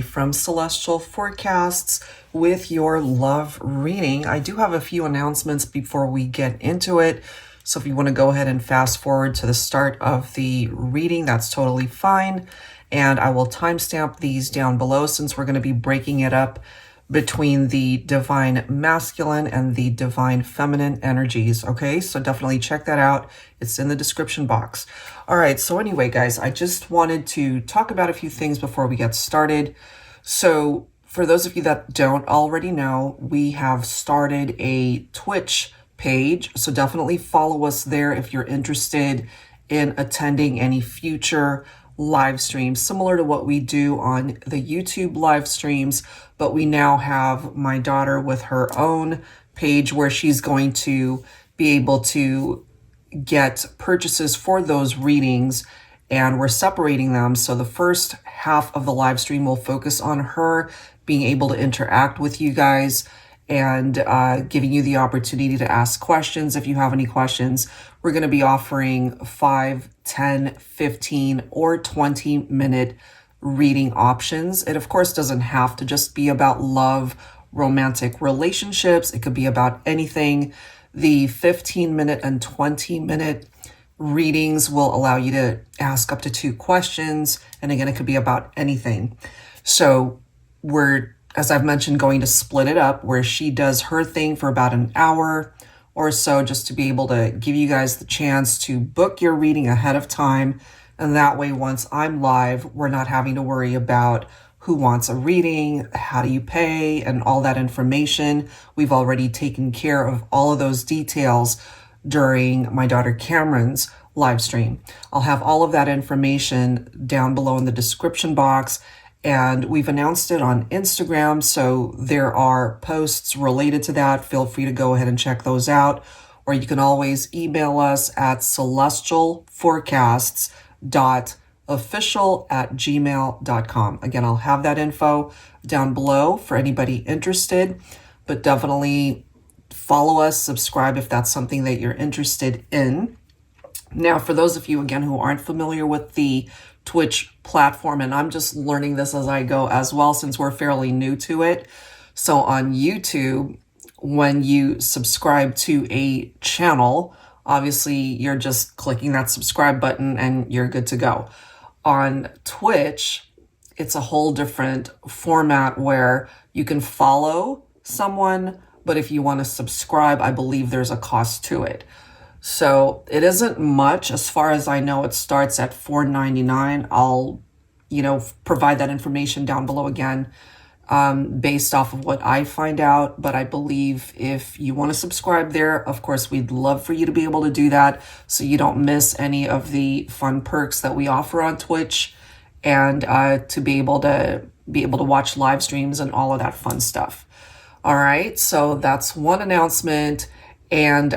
Carrie from Celestial Forecasts with your love reading. I do have a few announcements before we get into it. So if you want to go ahead and fast forward to the start of the reading, that's totally fine. And I will timestamp these down below since we're going to be breaking it up between the divine masculine and the divine feminine energies. Okay, so definitely check that out. It's in the description box. All right, so anyway, guys, I just wanted to talk about a few things before we get started. So for those of you that don't already know, we have started a Twitch page. So definitely follow us there if you're interested in attending any future live streams similar to what we do on the YouTube live streams, but we now have my daughter with her own page where she's going to be able to get purchases for those readings, and we're separating them. So the first half of the live stream will focus on her being able to interact with you guys and giving you the opportunity to ask questions if you have any questions. We're going to be offering 5, 10, 15, or 20-minute reading options. It, of course, doesn't have to just be about love, romantic relationships. It could be about anything. The 15-minute and 20-minute readings will allow you to ask up to 2 questions. And again, it could be about anything. So we're, as I've mentioned, going to split it up where she does her thing for about an hour or so, just to be able to give you guys the chance to book your reading ahead of time. And that way, once I'm live, we're not having to worry about who wants a reading, how do you pay, and all that information. We've already taken care of all of those details during my daughter Cameron's live stream. I'll have all of that information down below in the description box. And we've announced it on Instagram, so there are posts related to that. Feel free to go ahead and check those out. Or you can always email us at celestialforecasts.official@gmail.com. Again, I'll have that info down below for anybody interested, but definitely follow us, subscribe if that's something that you're interested in. Now, for those of you, again, who aren't familiar with the Twitch platform, and I'm just learning this as I go as well, since we're fairly new to it. So on YouTube, when you subscribe to a channel, obviously you're just clicking that subscribe button and you're good to go. On Twitch, it's a whole different format where you can follow someone, but if you want to subscribe, I believe there's a cost to it. So it isn't much. As far as I know, it starts at $4.99. I'll, provide that information down below again, based off of what I find out. But I believe if you want to subscribe there, of course, we'd love for you to be able to do that so you don't miss any of the fun perks that we offer on Twitch, and to be able to watch live streams and all of that fun stuff. All right, so that's one announcement. And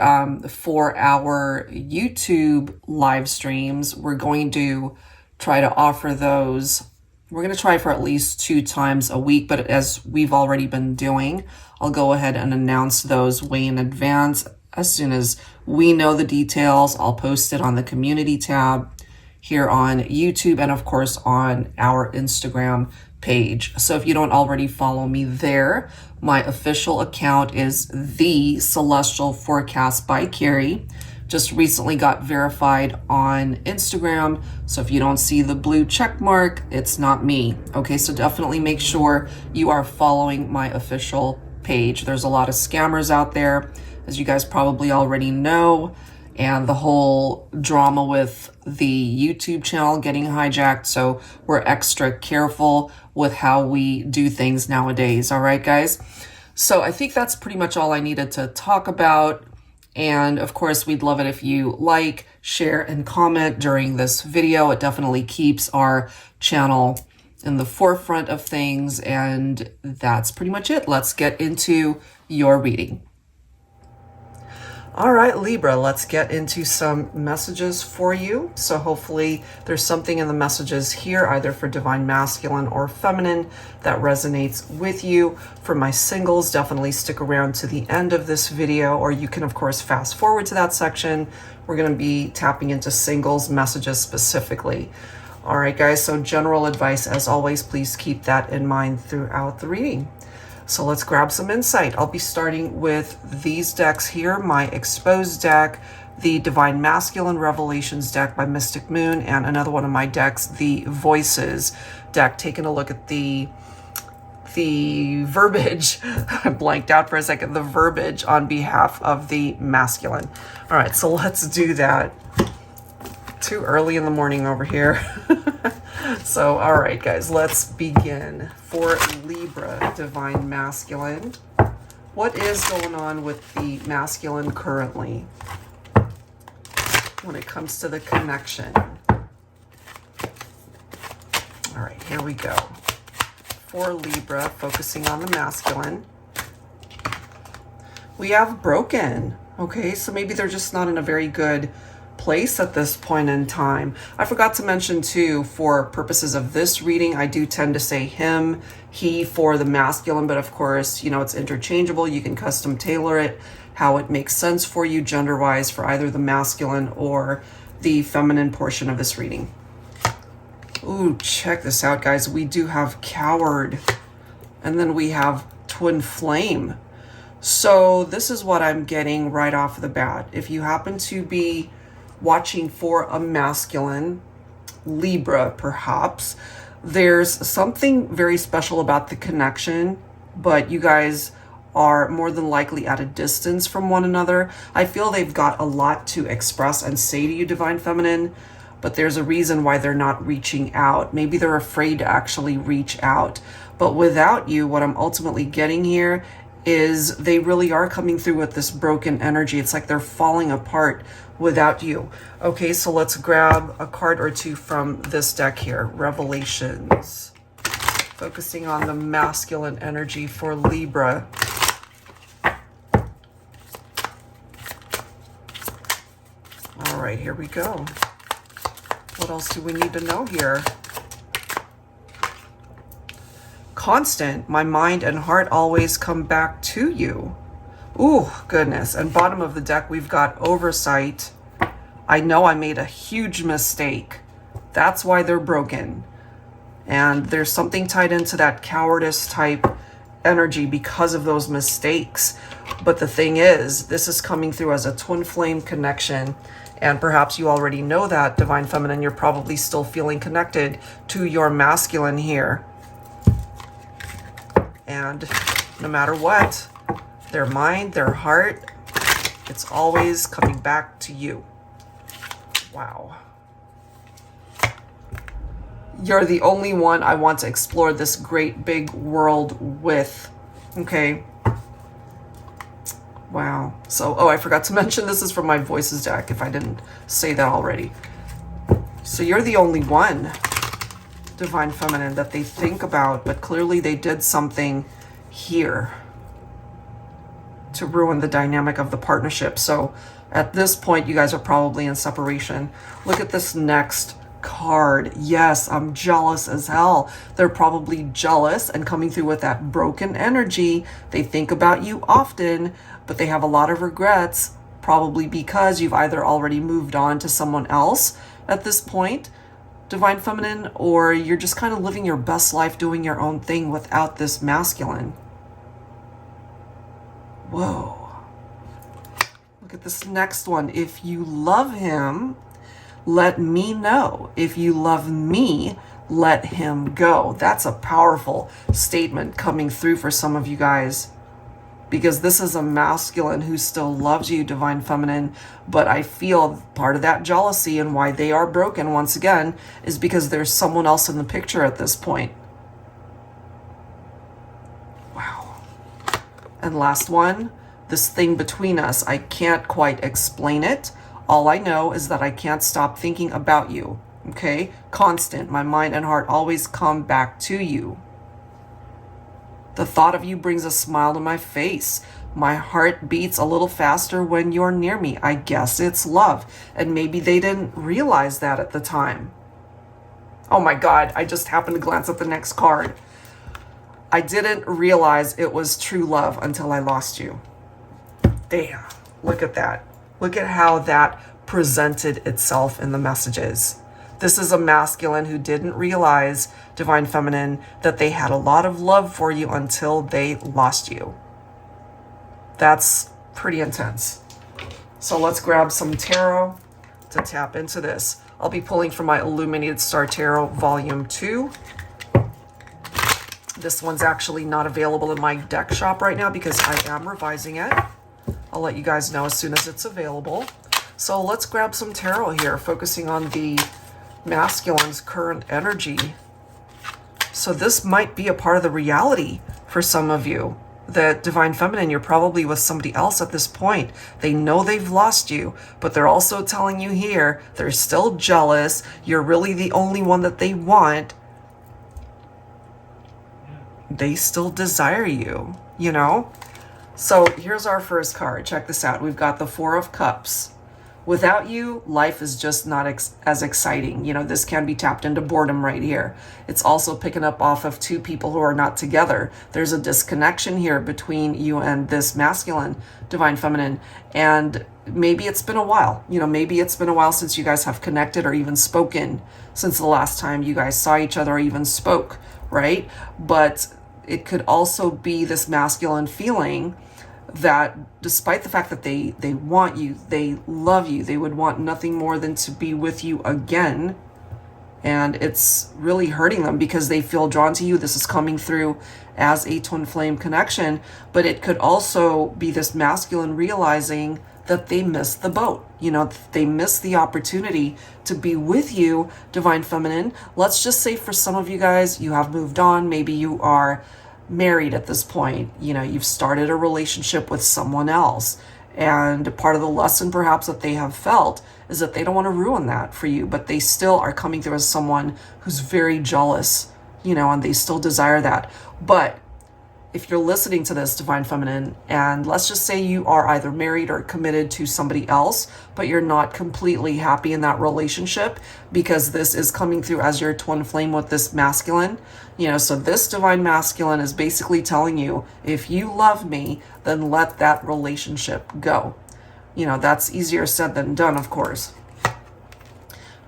for our YouTube live streams, we're going to try to offer those. We're going to try for at least 2 times a week, but as we've already been doing, I'll go ahead and announce those way in advance. As soon as we know the details, I'll post it on the community tab here on YouTube and, of course, on our Instagram page. So if you don't already follow me there, my official account is The Celestial Forecast by Carrie. Just recently got verified on Instagram. So if you don't see the blue check mark, it's not me. Okay, so definitely make sure you are following my official page. There's a lot of scammers out there, as you guys probably already know. And the whole drama with the YouTube channel getting hijacked. So we're extra careful with how we do things nowadays. All right, guys. So I think that's pretty much all I needed to talk about. And of course, we'd love it if you like, share, and comment during this video. It definitely keeps our channel in the forefront of things. And that's pretty much it. Let's get into your reading. All right, Libra, let's get into some messages for you. So hopefully there's something in the messages here, either for divine masculine or feminine, that resonates with you. For my singles, definitely stick around to the end of this video, or you can, of course, fast forward to that section. We're going to be tapping into singles messages specifically. All right, guys, so general advice, as always, please keep that in mind throughout the reading. So let's grab some insight. I'll be starting with these decks here, my Exposed deck, the Divine Masculine Revelations deck by Mystic Moon, and another one of my decks, the Voices deck. Taking a look at the verbiage, I blanked out for a second, the verbiage on behalf of the masculine. All right, so let's do that. Too early in the morning over here. So, all right, guys, let's begin. For Libra, Divine Masculine, what is going on with the masculine currently when it comes to the connection? All right, here we go. For Libra, focusing on the masculine, we have broken. Okay, so maybe they're just not in a very good place at this point in time. I forgot to mention too, for purposes of this reading, I do tend to say him, he for the masculine, but of course, you know, it's interchangeable. You can custom tailor it how it makes sense for you gender-wise for either the masculine or the feminine portion of this reading. Ooh, check this out, guys. We do have Coward, and then we have Twin Flame. So this is what I'm getting right off the bat. If you happen to be watching for a masculine, Libra perhaps, there's something very special about the connection, but you guys are more than likely at a distance from one another. I feel they've got a lot to express and say to you, Divine Feminine, but there's a reason why they're not reaching out. Maybe they're afraid to actually reach out. But without you, what I'm ultimately getting here is they really are coming through with this broken energy. It's like they're falling apart without you. Okay, so let's grab a card or two from this deck here. Revelations. Focusing on the masculine energy for Libra. All right, here we go. What else do we need to know here? Constant, my mind and heart always come back to you. Ooh, goodness. And bottom of the deck, we've got oversight. I know I made a huge mistake. That's why they're broken. And there's something tied into that cowardice type energy because of those mistakes. But the thing is, this is coming through as a twin flame connection. And perhaps you already know that, Divine Feminine. You're probably still feeling connected to your masculine here. And no matter what, their mind, their heart, it's always coming back to you. Wow. You're the only one I want to explore this great big world with. Okay. Wow. So, oh, I forgot to mention this is from my Voices deck, if I didn't say that already. So you're the only one, Divine Feminine, that they think about, but clearly they did something here to ruin the dynamic of the partnership. So at this point, you guys are probably in separation. Look at this next card. Yes, I'm jealous as hell. They're probably jealous and coming through with that broken energy. They think about you often, but they have a lot of regrets, probably because you've either already moved on to someone else at this point, Divine Feminine, or you're just kind of living your best life doing your own thing without this masculine. Whoa. Look at this next one. If you love him, let me know. If you love me, let him go. That's a powerful statement coming through for some of you guys, because this is a masculine who still loves you, Divine Feminine. But I feel part of that jealousy and why they are broken once again is because there's someone else in the picture at this point. Wow. And last one, this thing between us, I can't quite explain it. All I know is that I can't stop thinking about you. Okay? Constant. My mind and heart always come back to you. The thought of you brings a smile to my face. My heart beats a little faster when you're near me. I guess it's love. And maybe they didn't realize that at the time. Oh my God, I just happened to glance at the next card. I didn't realize it was true love until I lost you. Damn, look at that. Look at how that presented itself in the messages. This is a masculine who didn't realize, Divine Feminine, that they had a lot of love for you until they lost you. That's pretty intense. So let's grab some tarot to tap into this. I'll be pulling from my Illuminated Star Tarot Volume 2. This one's actually not available in my deck shop right now because I am revising it. I'll let you guys know as soon as it's available. So let's grab some tarot here, focusing on the masculine's current energy. So this might be a part of the reality for some of you. That Divine Feminine, you're probably with somebody else at this point. They know they've lost you, but they're also telling you here they're still jealous. You're really the only one that they want. They still desire you, you know? So here's our first card. Check this out. We've got the Four of Cups. Without you, life is just not as exciting. You know, this can be tapped into boredom right here. It's also picking up off of two people who are not together. There's a disconnection here between you and this masculine, Divine Feminine. And maybe it's been a while. You know, maybe it's been a while since you guys have connected or even spoken since the last time you guys saw each other or even spoke, right? But it could also be this masculine feeling that despite the fact that they want you, they love you, they would want nothing more than to be with you again. And it's really hurting them because they feel drawn to you. This is coming through as a twin flame connection, but it could also be this masculine realizing that they missed the boat. You know, they missed the opportunity to be with you, Divine Feminine. Let's just say for some of you guys, you have moved on. Maybe you are married at this point. You know, you've started a relationship with someone else. And part of the lesson perhaps that they have felt is that they don't want to ruin that for you, but they still are coming through as someone who's very jealous, you know, and they still desire that. But if you're listening to this, Divine Feminine, and let's just say you are either married or committed to somebody else, but you're not completely happy in that relationship because this is coming through as your twin flame with this masculine, you know, so this Divine Masculine is basically telling you, if you love me, then let that relationship go. You know, that's easier said than done, of course.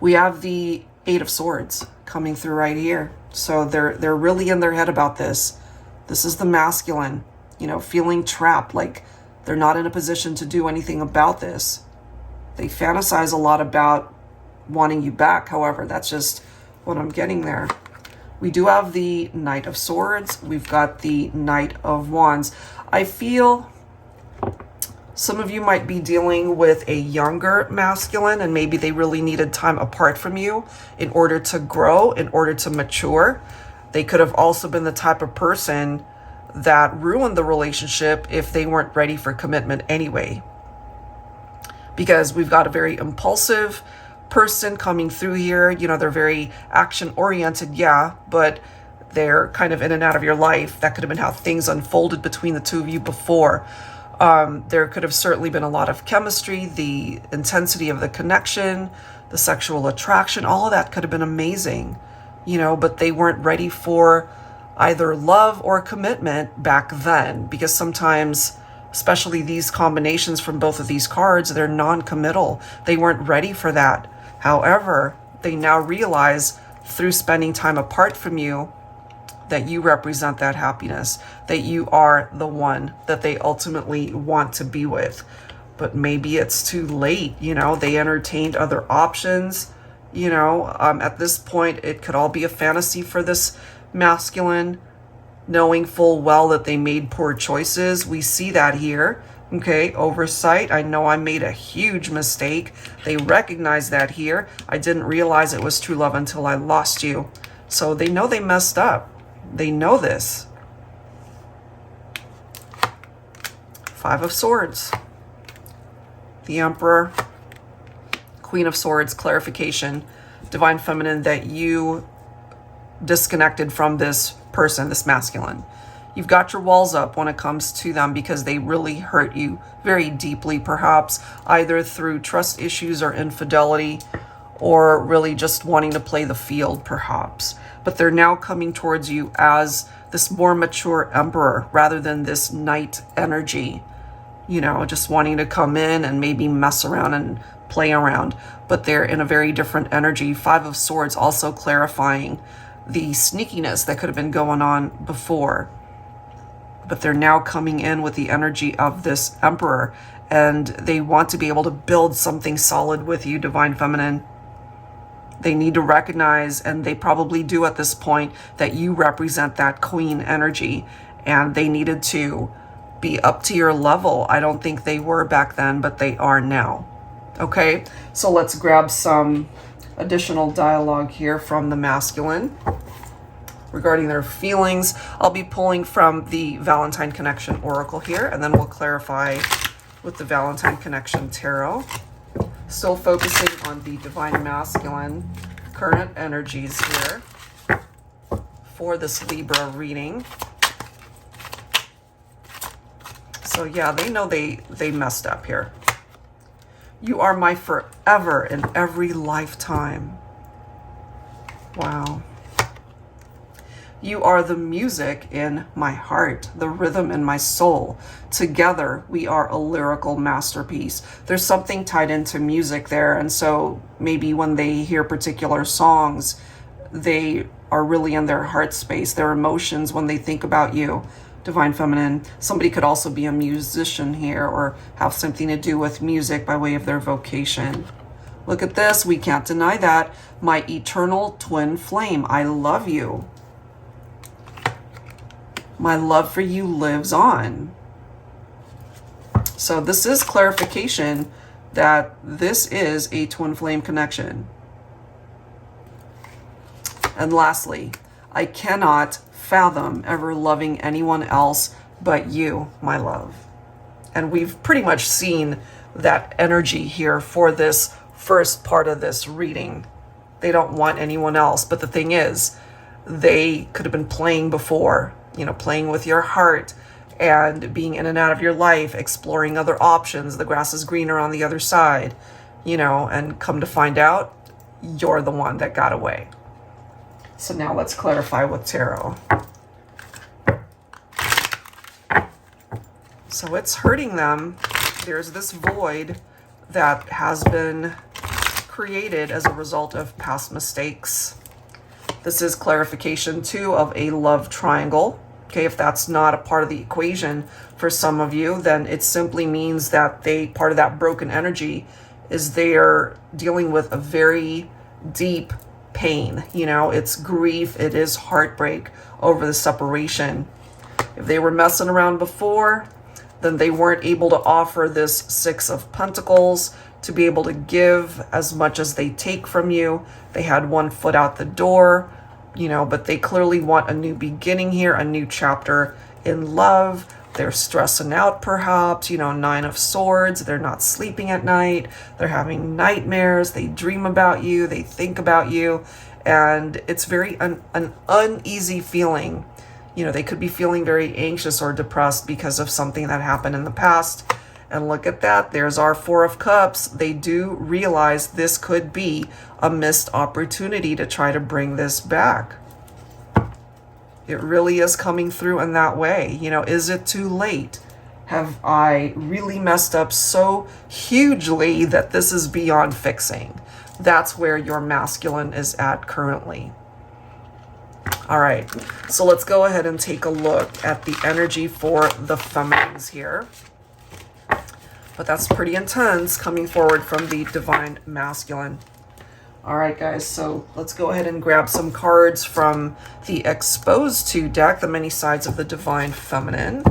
We have the Eight of Swords coming through right here. So they're really in their head about this. This is the masculine, you know, feeling trapped, like they're not in a position to do anything about this. They fantasize a lot about wanting you back. However, that's just what I'm getting there. We do have the Knight of Swords. We've got the Knight of Wands. I feel some of you might be dealing with a younger masculine and maybe they really needed time apart from you in order to grow, in order to mature. They could have also been the type of person that ruined the relationship if they weren't ready for commitment anyway. Because we've got a very impulsive person coming through here. You know, they're very action-oriented, yeah, but they're kind of in and out of your life. That could have been how things unfolded between the two of you before. There could have certainly been a lot of chemistry, the intensity of the connection, the sexual attraction, all of that could have been amazing. You know, but they weren't ready for either love or commitment back then, because sometimes, especially these combinations from both of these cards, they're non-committal. They weren't ready for that. However, they now realize through spending time apart from you that you represent that happiness, that you are the one that they ultimately want to be with. But maybe it's too late, you know, they entertained other options. You know, at this point, it could all be a fantasy for this masculine, knowing full well that they made poor choices. We see that here. Okay, oversight. I know I made a huge mistake. They recognize that here. I didn't realize it was true love until I lost you. So they know they messed up. They know this. Five of Swords. The Emperor. Queen of Swords, clarification, Divine Feminine, that you disconnected from this person, this masculine. You've got your walls up when it comes to them because they really hurt you very deeply, perhaps either through trust issues or infidelity, or really just wanting to play the field, perhaps. But they're now coming towards you as this more mature Emperor rather than this Knight energy. You know, just wanting to come in and maybe mess around and play around, but they're in a very different energy. Five of Swords also clarifying the sneakiness that could have been going on before, but they're now coming in with the energy of this Emperor, and they want to be able to build something solid with you, Divine Feminine. They need to recognize, and they probably do at this point, that you represent that Queen energy, and they needed to be up to your level. I don't think they were back then, but they are now. Okay, so let's grab some additional dialogue here from the masculine regarding their feelings. I'll be pulling from the Valentine Connection Oracle here, and then we'll clarify with the Valentine Connection Tarot. Still focusing on the Divine Masculine current energies here for this Libra reading. So yeah, they know they messed up here. You are my forever in every lifetime. Wow. You are the music in my heart, the rhythm in my soul. Together, we are a lyrical masterpiece. There's something tied into music there, and so maybe when they hear particular songs, they are really in their heart space, their emotions when they think about you, Divine Feminine. Somebody could also be a musician here or have something to do with music by way of their vocation. Look at this. We can't deny that. My eternal twin flame. I love you. My love for you lives on. So this is clarification that this is a twin flame connection. And lastly, I cannot fathom ever loving anyone else but you, my love. And we've pretty much seen that energy here for this first part of this reading. They don't want anyone else. But the thing is, they could have been playing before, you know, playing with your heart and being in and out of your life, exploring other options. The grass is greener on the other side, you know, and come to find out, you're the one that got away. So now let's clarify with tarot. So it's hurting them. There's this void that has been created as a result of past mistakes. This is clarification too of a love triangle. Okay, if that's not a part of the equation for some of you, then it simply means that part of that broken energy is they're dealing with a very deep pain. You know, it's grief, it is heartbreak over the separation. If they were messing around before, then they weren't able to offer this Six of Pentacles to be able to give as much as they take from you. They had one foot out the door, you know, but they clearly want a new beginning here, a new chapter in love. They're stressing out perhaps, you know, Nine of Swords. They're not sleeping at night. They're having nightmares. They dream about you. They think about you. And it's very an uneasy feeling. You know, they could be feeling very anxious or depressed because of something that happened in the past. And look at that. There's our Four of Cups. They do realize this could be a missed opportunity to try to bring this back. It really is coming through in that way. You know, is it too late? Have I really messed up so hugely that this is beyond fixing? That's where your masculine is at currently. All right, so let's go ahead and take a look at the energy for the feminines here. But that's pretty intense coming forward from the Divine Masculine. All right, guys, so let's go ahead and grab some cards from the Exposed To deck, the Many Sides of the Divine Feminine.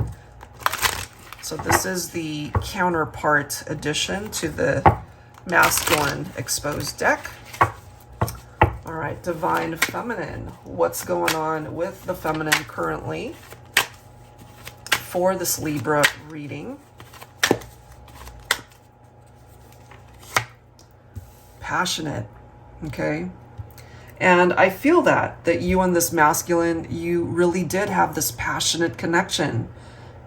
So this is the counterpart addition to the Masculine Exposed deck. All right, Divine Feminine, what's going on with the feminine currently for this Libra reading? Passionate, okay? And I feel that you and this masculine, you really did have this passionate connection.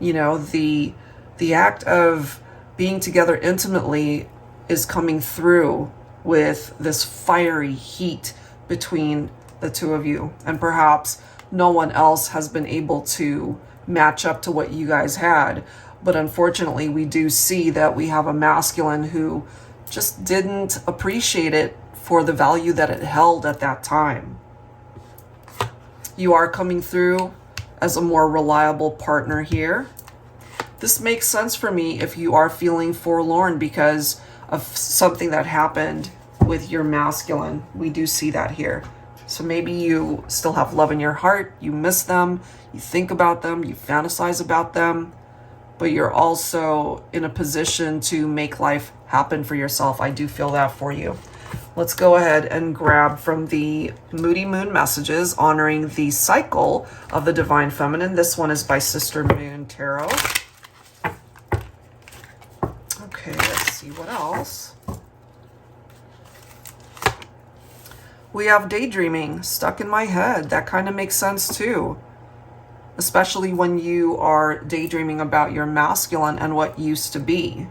You know, the act of being together intimately is coming through with this fiery heat between the two of you. And perhaps no one else has been able to match up to what you guys had. But unfortunately, we do see that we have a masculine who just didn't appreciate it for the value that it held at that time. You are coming through as a more reliable partner here. This makes sense for me if you are feeling forlorn because of something that happened with your masculine. We do see that here. So maybe you still have love in your heart, you miss them, you think about them, you fantasize about them, but you're also in a position to make life happen for yourself. I do feel that for you. Let's go ahead and grab from the Moody Moon messages honoring the cycle of the Divine Feminine. This one is by Sister Moon Tarot. Okay, let's see what else. We have daydreaming stuck in my head. That kind of makes sense too. Especially when you are daydreaming about your masculine and what used to be.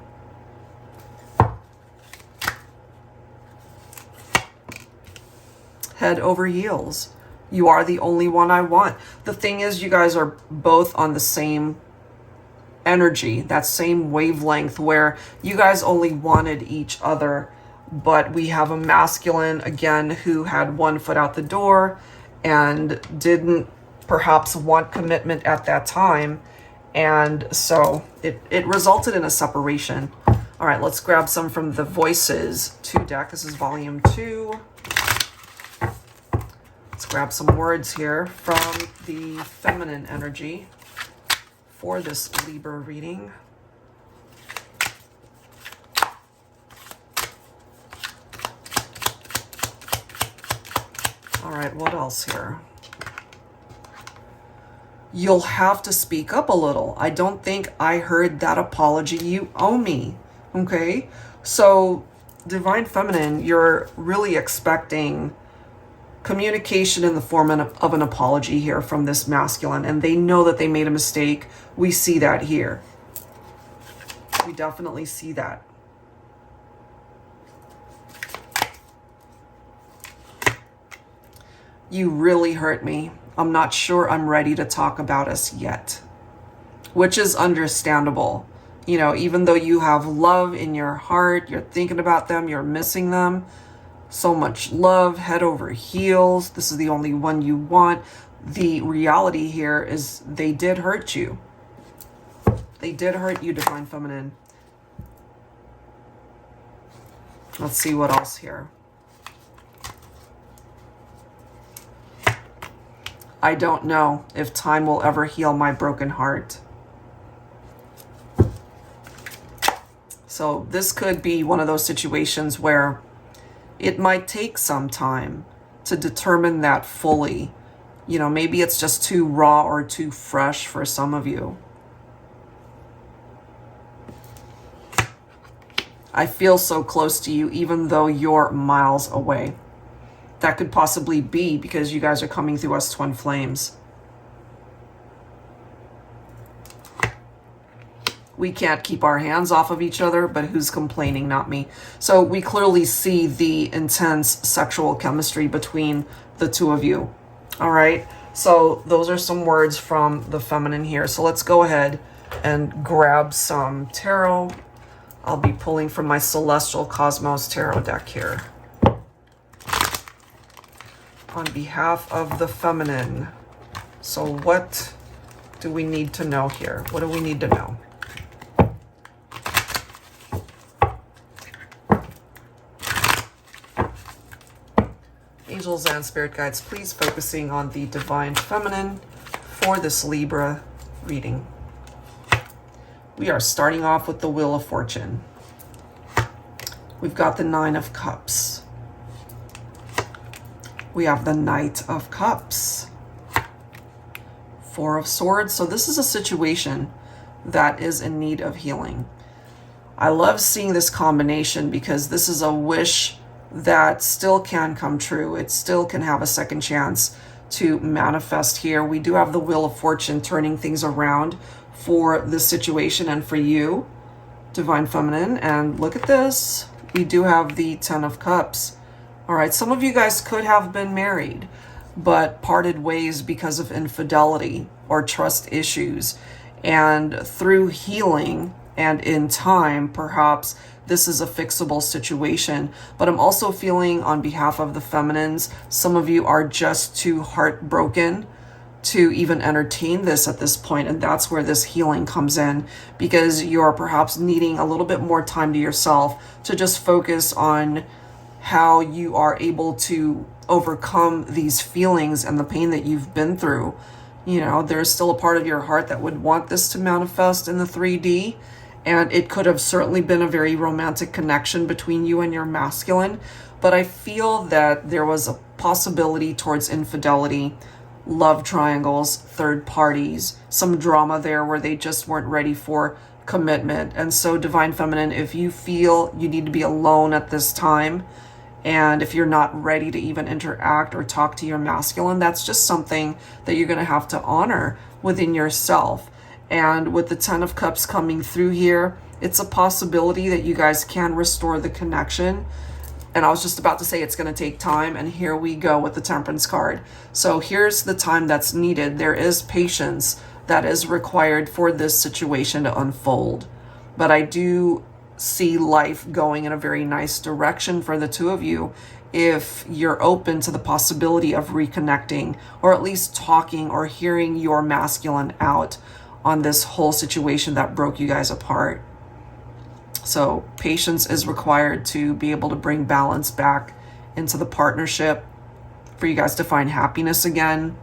Head over heels. You are the only one I want. The thing is, you guys are both on the same energy, that same wavelength where you guys only wanted each other. But we have a masculine, again, who had one foot out the door and didn't perhaps want commitment at that time. And so it resulted in a separation. All right, let's grab some from the Voices 2 deck. This is volume 2. Let's grab some words here from the feminine energy for this Libra reading. All right, what else here? You'll have to speak up a little. I don't think I heard that apology you owe me. Okay? So, Divine Feminine, you're really expecting communication in the form of an apology here from this masculine, and they know that they made a mistake. We see that here. We definitely see that. You really hurt me. I'm not sure I'm ready to talk about us yet, which is understandable. You know, even though you have love in your heart, you're thinking about them, you're missing them. So much love, head over heels. This is the only one you want. The reality here is they did hurt you. They did hurt you, Divine Feminine. Let's see what else here. I don't know if time will ever heal my broken heart. So this could be one of those situations where it might take some time to determine that fully. You know, maybe it's just too raw or too fresh for some of you. I feel so close to you, even though you're miles away. That could possibly be because you guys are coming through as twin flames. We can't keep our hands off of each other, but who's complaining? Not me. So we clearly see the intense sexual chemistry between the two of you. All right. So those are some words from the feminine here. So let's go ahead and grab some tarot. I'll be pulling from my Celestial Cosmos Tarot deck here. On behalf of the feminine. So what do we need to know here? What do we need to know? Angels and spirit guides, please focusing on the Divine Feminine for this Libra reading. We are starting off with the Wheel of Fortune. We've got the 9 of Cups. We have the Knight of Cups. 4 of Swords. So this is a situation that is in need of healing. I love seeing this combination because this is a wish that still can come true. It still can have a second chance to manifest here. We do have the Wheel of Fortune turning things around for this situation and for you, Divine Feminine. And look at this. We do have the 10 of Cups. All right, some of you guys could have been married, but parted ways because of infidelity or trust issues. And through healing And in time, perhaps this is a fixable situation. But I'm also feeling on behalf of the feminines, some of you are just too heartbroken to even entertain this at this point. And that's where this healing comes in, because you're perhaps needing a little bit more time to yourself to just focus on how you are able to overcome these feelings and the pain that you've been through. You know, there's still a part of your heart that would want this to manifest in the 3D. And it could have certainly been a very romantic connection between you and your masculine. But I feel that there was a possibility towards infidelity, love triangles, third parties, some drama there where they just weren't ready for commitment. And so, Divine Feminine, if you feel you need to be alone at this time, and if you're not ready to even interact or talk to your masculine, that's just something that you're going to have to honor within yourself. And with the 10 of Cups coming through here, it's a possibility that you guys can restore the connection. And I was just about to say it's going to take time. And here we go with the Temperance card. So here's the time that's needed. There is patience that is required for this situation to unfold. But I do see life going in a very nice direction for the two of you if you're open to the possibility of reconnecting, or at least talking or hearing your masculine out on this whole situation that broke you guys apart. So patience is required to be able to bring balance back into the partnership, for you guys to find happiness again.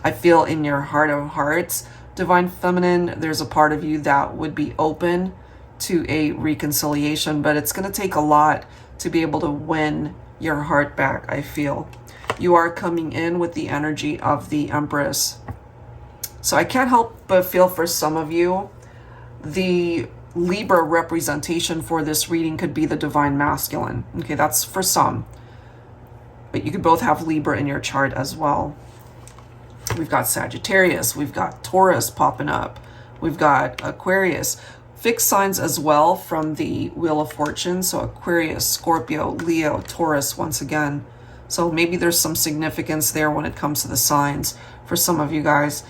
I feel in your heart of hearts, Divine Feminine, there's a part of you that would be open to a reconciliation, but it's going to take a lot to be able to win your heart back. I feel you are coming in with the energy of the Empress. So I can't help but feel for some of you, the Libra representation for this reading could be the Divine Masculine. Okay, that's for some. But you could both have Libra in your chart as well. We've got Sagittarius, we've got Taurus popping up, we've got Aquarius. Fixed signs as well from the Wheel of Fortune. So Aquarius, Scorpio, Leo, Taurus once again. So maybe there's some significance there when it comes to the signs for some of you guys.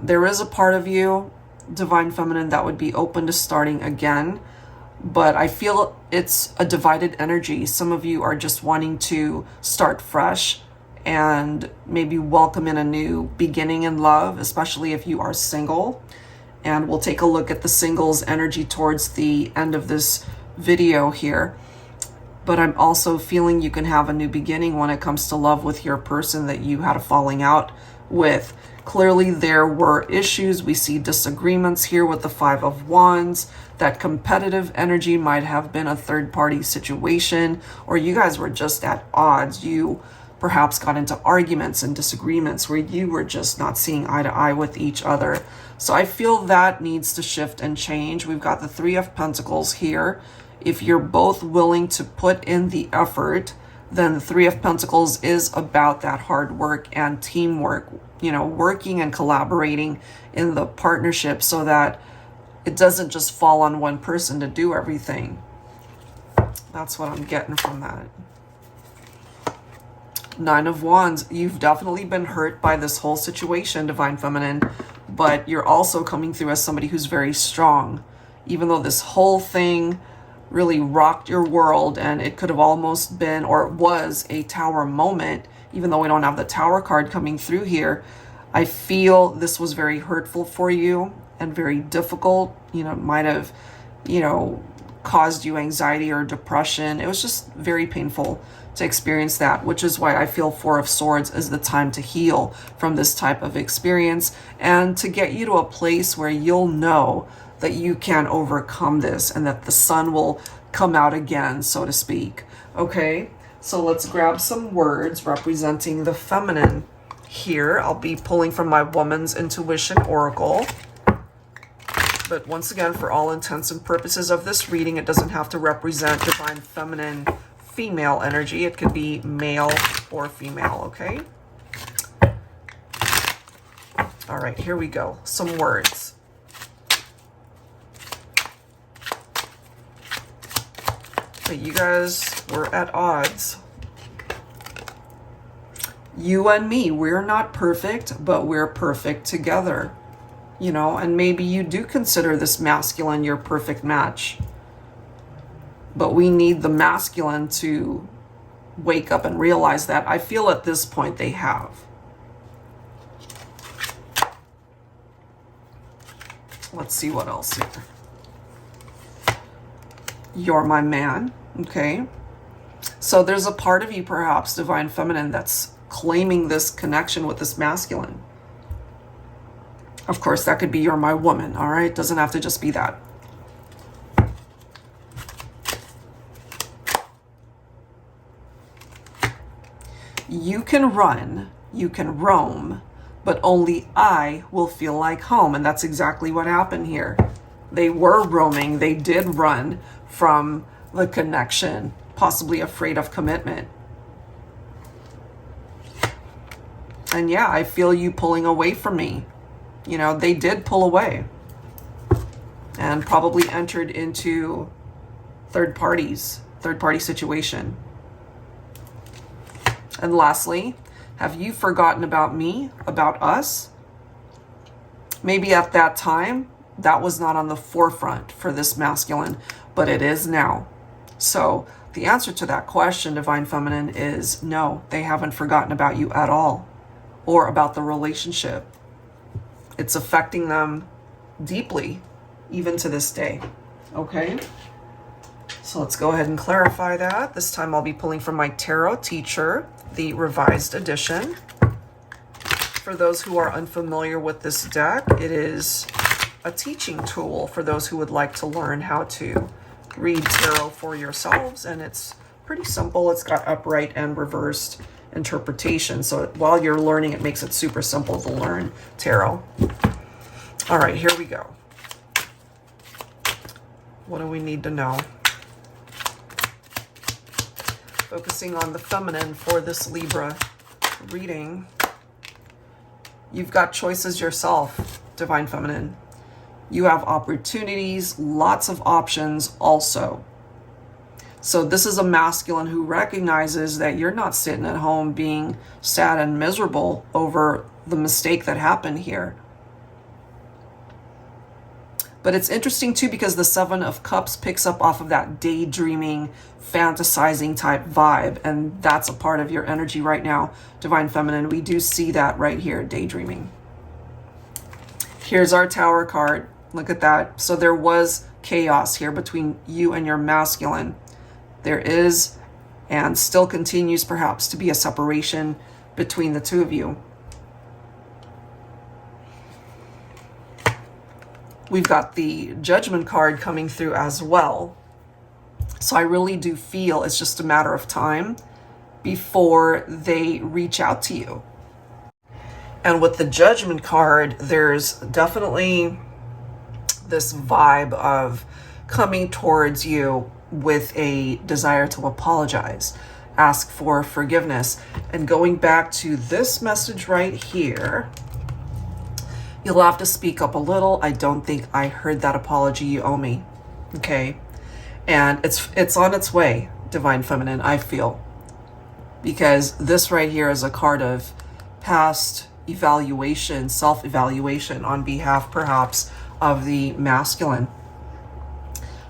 There is a part of you, Divine Feminine, that would be open to starting again. But I feel it's a divided energy. Some of you are just wanting to start fresh and maybe welcome in a new beginning in love, especially if you are single. And we'll take a look at the singles energy towards the end of this video here. But I'm also feeling you can have a new beginning when it comes to love with your person that you had a falling out with. Clearly there were issues. We see disagreements here with the 5 of Wands. That competitive energy might have been a third-party situation, or you guys were just at odds. You perhaps got into arguments and disagreements where you were just not seeing eye to eye with each other. So I feel that needs to shift and change. We've got the 3 of Pentacles here. If you're both willing to put in the effort, then the 3 of Pentacles is about that hard work and teamwork, you know, working and collaborating in the partnership so that it doesn't just fall on one person to do everything. That's what I'm getting from that. 9 of Wands, you've definitely been hurt by this whole situation, Divine Feminine, but you're also coming through as somebody who's very strong. Even though this whole thing really rocked your world and it could have almost been, or it was, a Tower moment, even though we don't have the Tower card coming through here, I feel this was very hurtful for you and very difficult. You know, it might have, you know, caused you anxiety or depression. It was just very painful to experience that, which is why I feel 4 of Swords is the time to heal from this type of experience and to get you to a place where you'll know that you can overcome this and that the sun will come out again, so to speak. Okay, so let's grab some words representing the feminine here. I'll be pulling from my Woman's Intuition Oracle. But once again, for all intents and purposes of this reading, it doesn't have to represent Divine Feminine female energy. It could be male or female, okay? All right, here we go. Some words. But you guys were at odds. You and me, we're not perfect, but we're perfect together. you know, and maybe you do consider this masculine your perfect match. But we need the masculine to wake up and realize that. I feel at this point they have. Let's see what else here. You're my man, okay? So there's a part of you, perhaps, Divine Feminine, that's claiming this connection with this masculine. Of course, that could be you're my woman, all right? Doesn't have to just be that. You can run, you can roam, but only I will feel like home. And that's exactly what happened here. They were roaming, they did run from the connection, possibly afraid of commitment. And yeah, I feel you pulling away from me. You know, they did pull away and probably entered into third party situation. And lastly, have you forgotten about me, about us? Maybe at that time, that was not on the forefront for this masculine, but it is now. So the answer to that question, Divine Feminine, is no, they haven't forgotten about you at all, or about the relationship. It's affecting them deeply, even to this day. Okay? So let's go ahead and clarify that. This time I'll be pulling from my Tarot Teacher, the revised edition. For those who are unfamiliar with this deck, it is a teaching tool for those who would like to learn how to read tarot for yourselves. And it's pretty simple. It's got upright and reversed interpretation. So while you're learning, it makes it super simple to learn tarot. All right, here we go. What do we need to know? Focusing on the feminine for this Libra reading. You've got choices yourself, Divine Feminine. You have opportunities, lots of options also. So this is a masculine who recognizes that you're not sitting at home being sad and miserable over the mistake that happened here. But it's interesting too, because the Seven of Cups picks up off of that daydreaming, fantasizing type vibe. And that's a part of your energy right now, Divine Feminine. We do see that right here, daydreaming. Here's our Tower card. Look at that. So there was chaos here between you and your masculine. There is, and still continues perhaps to be, a separation between the two of you. We've got the Judgment card coming through as well. So I really do feel it's just a matter of time before they reach out to you. And with the Judgment card, there's definitely this vibe of coming towards you with a desire to apologize, ask for forgiveness. And going back to this message right here, you'll have to speak up a little. I don't think I heard that apology you owe me. Okay? And it's on its way, Divine Feminine, I feel. Because this right here is a card of past evaluation, self-evaluation on behalf perhaps of the masculine.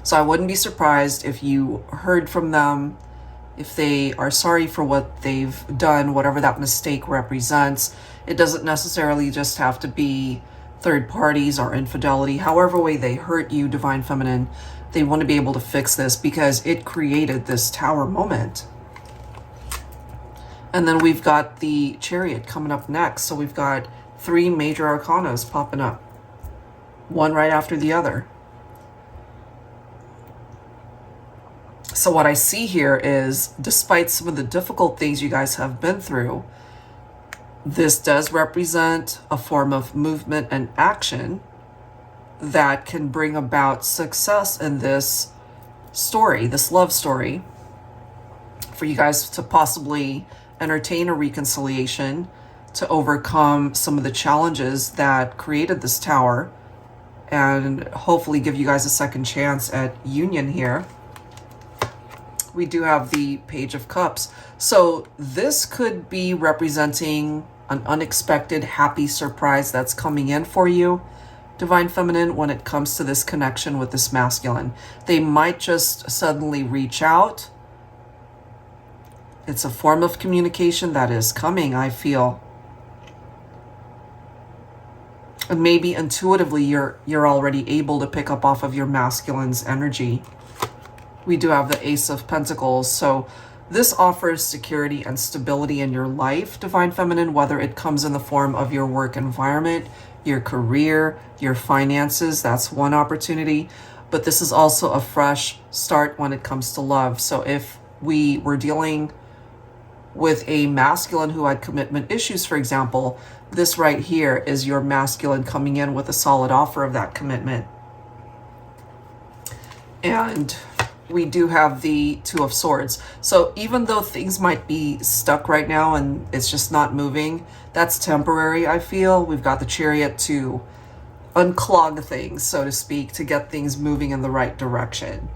So I wouldn't be surprised if you heard from them, if they are sorry for what they've done, whatever that mistake represents. It doesn't necessarily just have to be third parties or infidelity. However way they hurt you, Divine Feminine, they want to be able to fix this because it created this Tower moment. And then we've got the Chariot coming up next. So we've got 3 major arcanas popping up, one right after the other. So what I see here is, despite some of the difficult things you guys have been through, this does represent a form of movement and action that can bring about success in this story, this love story, for you guys to possibly entertain a reconciliation, to overcome some of the challenges that created this Tower, and hopefully give you guys a second chance at union here. We do have the Page of Cups. So this could be representing an unexpected happy surprise that's coming in for you. Divine Feminine, when it comes to this connection with this masculine. They might just suddenly reach out. It's a form of communication that is coming, I feel. And maybe intuitively you're already able to pick up off of your masculine's energy. We do have the Ace of Pentacles, so this offers security and stability in your life, Divine Feminine, whether it comes in the form of your work environment, your career, your finances. That's one opportunity. But this is also a fresh start when it comes to love. So if we were dealing with a masculine who had commitment issues, for example, this right here is your masculine coming in with a solid offer of that commitment. And we do have the Two of Swords. So even though things might be stuck right now and it's just not moving, that's temporary, I feel. We've got the Chariot to unclog things, so to speak, to get things moving in the right direction.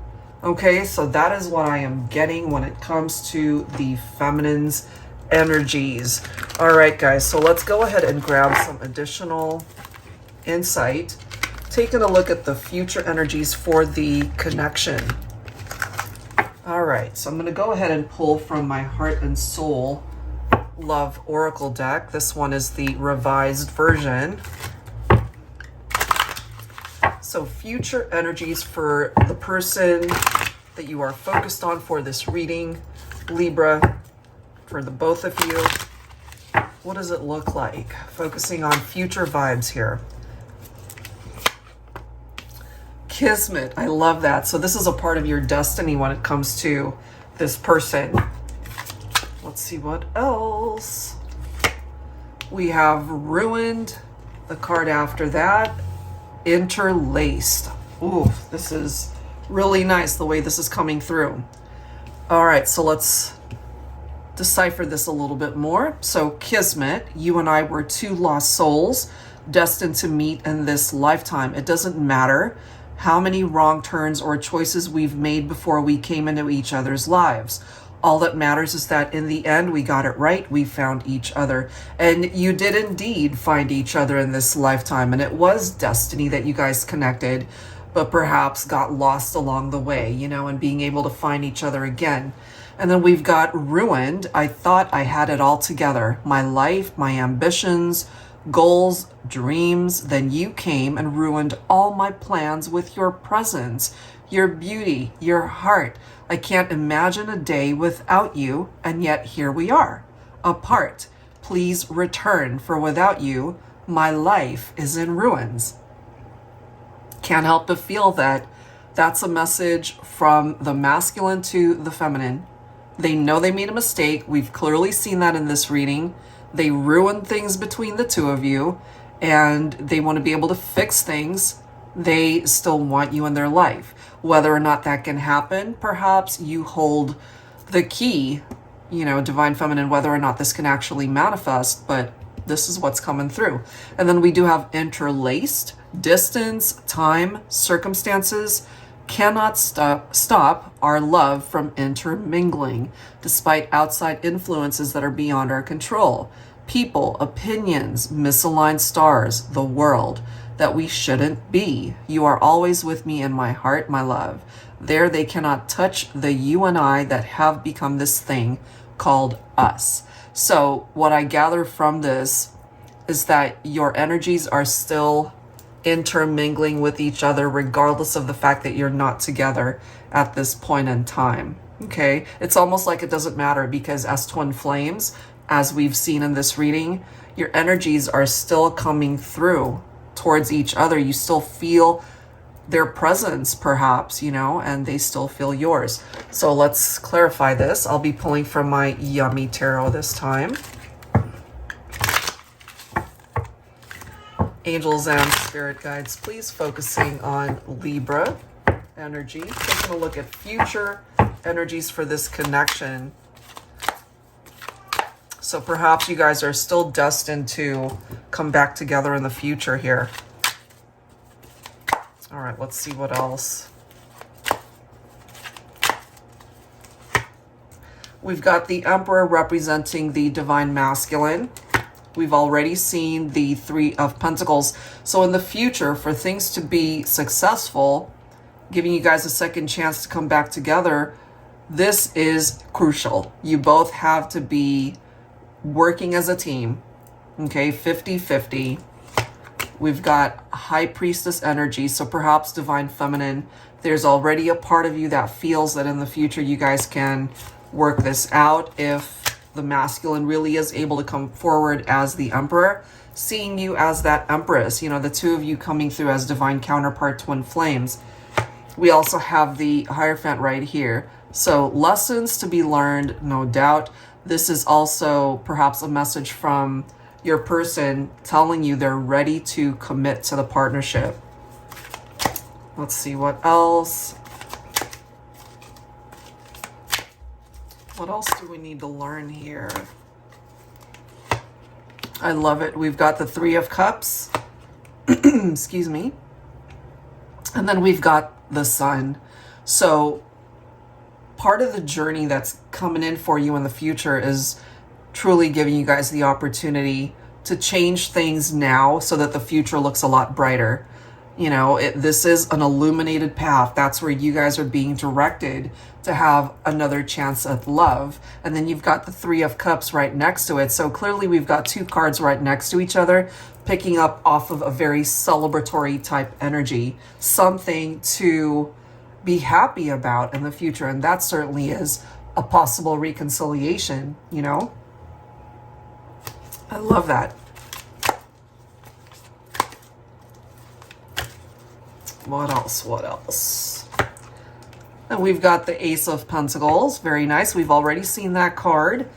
Okay, so that is what I am getting when it comes to the feminine's energies. All right, guys, so let's go ahead and grab some additional insight. Taking a look at the future energies for the connection. All right, so I'm going to go ahead and pull from my Heart and Soul Love Oracle deck. This one is the revised version. So future energies for the person that you are focused on for this reading, Libra, for the both of you. What does it look like? Focusing on future vibes here. Kismet, I love that. So this is a part of your destiny when it comes to this person. Let's see what else. We have Ruined, the card after that. Interlaced. Ooh, this is really nice the way this is coming through. All right, so let's decipher this a little bit more. So Kismet, you and I were two lost souls destined to meet in this lifetime. It doesn't matter how many wrong turns or choices we've made before we came into each other's lives. All that matters is that in the end, we got it right. We found each other. And you did indeed find each other in this lifetime. And it was destiny that you guys connected, but perhaps got lost along the way, you know, and being able to find each other again. And then we've got Ruined. I thought I had it all together. My life, my ambitions, goals, dreams. Then you came and ruined all my plans with your presence, your beauty, your heart. I can't imagine a day without you, and yet here we are, apart. Please return, for without you, my life is in ruins. Can't help but feel that that's a message from the masculine to the feminine. They know they made a mistake. We've clearly seen that in this reading. They ruined things between the two of you, and they want to be able to fix things. They still want you in their life. Whether or not that can happen, perhaps you hold the key, you know, Divine Feminine, whether or not this can actually manifest, but this is what's coming through. And then we do have interlaced. Distance, time, circumstances cannot stop our love from intermingling, despite outside influences that are beyond our control. People, opinions, misaligned stars, the world that we shouldn't be. You are always with me in my heart, my love. There they cannot touch the you and I that have become this thing called us. So what I gather from this is that your energies are still intermingling with each other, regardless of the fact that you're not together at this point in time. Okay, it's almost like it doesn't matter, because as twin flames, as we've seen in this reading, your energies are still coming through towards each other. You still feel their presence, perhaps, you know, and they still feel yours. So let's clarify this. I'll be pulling from my Yummy Tarot this time. Angels and spirit guides, please focusing on Libra energy. Taking a look at future energies for this connection. So perhaps you guys are still destined to come back together in the future here. All right, let's see what else. We've got the Emperor representing the divine masculine. We've already seen the Three of Pentacles. So in the future, for things to be successful, giving you guys a second chance to come back together, this is crucial. You both have to be working as a team. Okay, 50-50. We've got High Priestess energy, so perhaps Divine Feminine. There's already a part of you that feels that in the future you guys can work this out if the masculine really is able to come forward as the Emperor, seeing you as that Empress, you know, the two of you coming through as divine counterpart twin flames. We also have the Hierophant right here. So lessons to be learned, no doubt. This is also perhaps a message from your person telling you they're ready to commit to the partnership. Let's see what else. What else do we need to learn here? I love it. We've got the Three of Cups. Excuse me. And then we've got the Sun. So part of the journey that's coming in for you in the future is truly giving you guys the opportunity to change things now so that the future looks a lot brighter. You know, this is an illuminated path. That's where you guys are being directed to have another chance at love. And then you've got the Three of Cups right next to it. So clearly we've got two cards right next to each other, picking up off of a very celebratory type energy, something to be happy about in the future. And that certainly is a possible reconciliation, you know? I love that. What else? What else? And we've got the Ace of Pentacles. Very nice. We've already seen that card.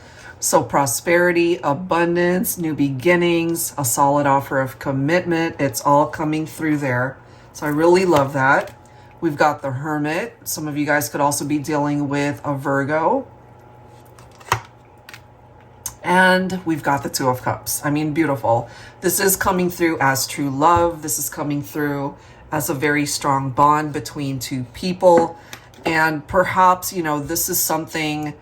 So prosperity, abundance, new beginnings, a solid offer of commitment. It's all coming through there. So I really love that. We've got the Hermit. Some of you guys could also be dealing with a Virgo. And we've got the Two of Cups. I mean, beautiful. This is coming through as true love. This is coming through as a very strong bond between two people. And perhaps, you know, this is something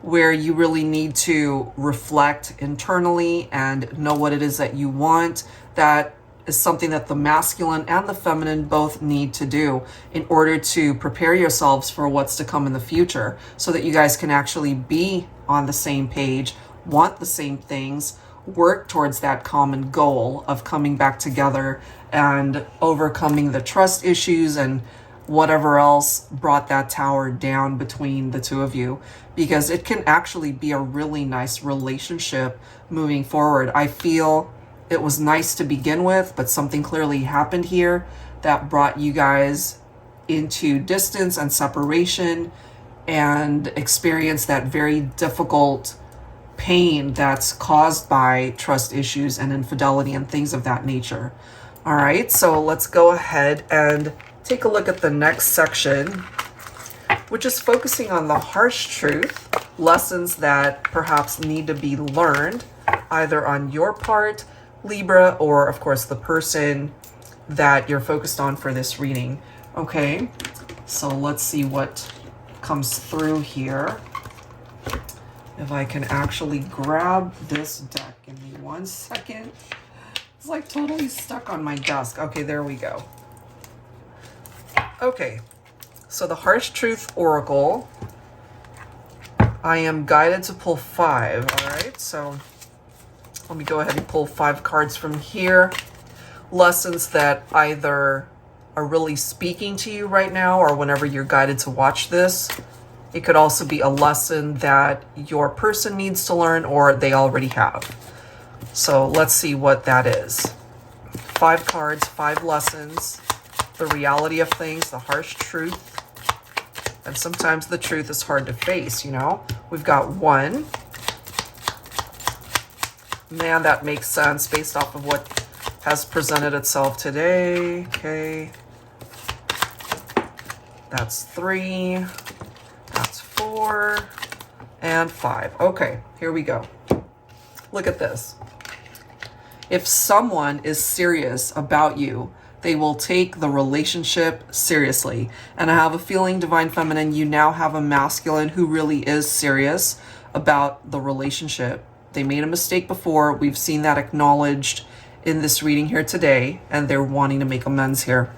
where you really need to reflect internally and know what it is that you want. That is something that the masculine and the feminine both need to do in order to prepare yourselves for what's to come in the future, so that you guys can actually be on the same page, want the same things, work towards that common goal of coming back together and overcoming the trust issues and whatever else brought that tower down between the two of you, because it can actually be a really nice relationship moving forward. I feel it was nice to begin with, but something clearly happened here that brought you guys into distance and separation and experienced that very difficult pain that's caused by trust issues and infidelity and things of that nature. All right, so let's go ahead and take a look at the next section, which is focusing on the harsh truth, lessons that perhaps need to be learned either on your part, Libra, or of course the person that you're focused on for this reading. Okay, so let's see what comes through here. If I can actually grab this deck, give me 1 second. It's like totally stuck on my desk. Okay, there we go. Okay, so the Harsh Truth Oracle, I am guided to pull 5, all right? So let me go ahead and pull 5 cards from here. Lessons that either are really speaking to you right now or whenever you're guided to watch this. It could also be a lesson that your person needs to learn or they already have. So let's see what that is. 5 cards, 5 lessons, the reality of things, the harsh truth. And sometimes the truth is hard to face, you know. We've got 1. Man, that makes sense based off of what has presented itself today. Okay. That's 3. That's 4. And 5. Okay, here we go. Look at this. If someone is serious about you, they will take the relationship seriously. And I have a feeling, Divine Feminine, you now have a masculine who really is serious about the relationship. They made a mistake before. We've seen that acknowledged in this reading here today, and they're wanting to make amends here.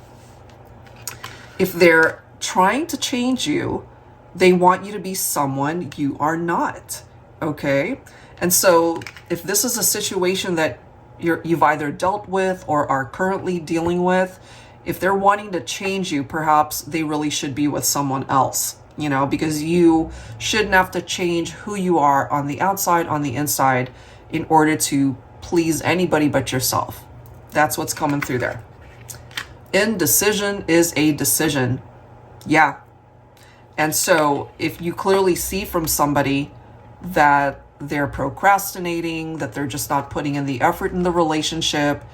If they're trying to change you, they want you to be someone you are not, okay? And so if this is a situation that you've either dealt with or are currently dealing with, if they're wanting to change you, perhaps they really should be with someone else, you know, because you shouldn't have to change who you are on the outside, on the inside, in order to please anybody but yourself. That's what's coming through there. Indecision is a decision. Yeah. And so if you clearly see from somebody that they're procrastinating, that they're just not putting in the effort in the relationship,